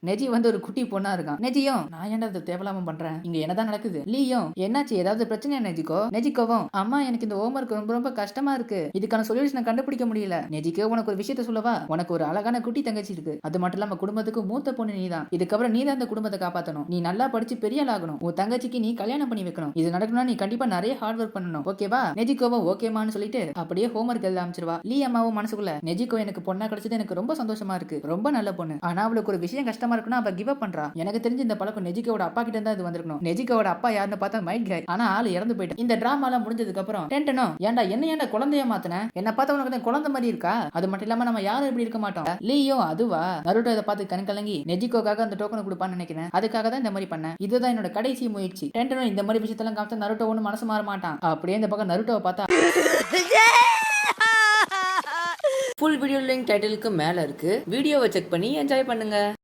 Neji வந்து ஒரு குட்டி பொண்ணா இருக்கான். நெஜியும் நான் ஏன்டா இதை தேவலாம பண்றேன், இங்க என்னதான் நடக்குது? லீயும் என்னாச்சு, ஏதாவது பிரச்சனை நெஜிக்கோ? நெஜிக்கோவும் அம்மா எனக்கு இந்த ஹோம்ஒர்க் ரொம்ப ரொம்ப கஷ்டமா இருக்கு, இதுக்கான சொல்யூஷனை கண்டுபிடிக்க முடியல. நெஜிக்கோ உனக்கு ஒரு விஷயத்த சொல்லவா, உனக்கு ஒரு அழகான குட்டி தங்கச்சி இருக்கு. அது மட்டும் இல்லாம குடும்பத்துக்கு மூத்த பொண்ணு நீதான். இதுக்கப்புறம் நீதான் அந்த குடும்பத்தை காப்பாத்தணும். நீ நல்லா படிச்சு பெரிய ஆள் ஆகணும். உன் தங்கச்சிக்கு நீ கல்யாணம் பண்ணி வைக்கணும். இது நடக்கணும்னா நீ கண்டிப்பா நிறைய ஹார்ட் ஒர்க் பண்ணணும். ஓகேவா? நெஜிக்கோவும் ஓகேமான்னு சொல்லிட்டு அப்படியே ஹோம்ஒர்க் எழுத ஆரம்பிச்சிருவா. லீ அம்மாவும் மனசுக்குள்ள நெஜிக்கோ எனக்கு பொண்ணா கிடைச்சது எனக்கு ரொம்ப சந்தோஷமா இருக்கு, ரொம்ப நல்ல பொண்ணு. ஆனா அவளுக்கு ஒரு விஷயம் கஷ்டமா இருக்குன்னா அவ கிவ் அப் பண்றா. எனக்கு தெரிஞ்சு இந்த பழக்கம் நெஜிக்கோட அப்பா கிட்ட இருந்தா இது வந்திருக்கணும். நெஜிக்கோட அப்பா யாருன்னு பார்த்தா மைட் கை. ஆனா ஆளு இறந்து போயிட்டு. இந்த டிராமா எல்லாம் முடிஞ்சதுக்கு அப்புறம் டென்டனும் ஏன்டா என்ன குழந்தைய மாத்தின, என்ன பார்த்தா உனக்கு குழந்தை மாதிரி இருக்கா? அது மட்டும் இல்லாம நம்ம யாரும் இப்படி இருக்க மாட்டோம். லீயோ அதுவா நருட்டோ இதை பார்த்து கண் கலங்கி நெஜிக்கோக்காக அந்த டோக்கனை கொடுப்பான்னு நினைக்கிறேன். அதுக்காக தான் இந்த மாதிரி பண்ணேன். இதுதான் என்னோட கடைசி முயற்சி. டென்டனும் இந்த மாதிரி விஷயத்தெல்லாம் காமிச்சா நருட்டோ ஒன்னும் மனசு மாற மாட்டான். அப்படியே இந்த பக்கம் நருட்டோவை பார்த்தா ஃபுல் வீடியோ லிங்க் டைட்டிலுக்கு மேல இருக்கு. வீடியோவை செக் பண்ணி என்ஜாய் பண்ணுங்க.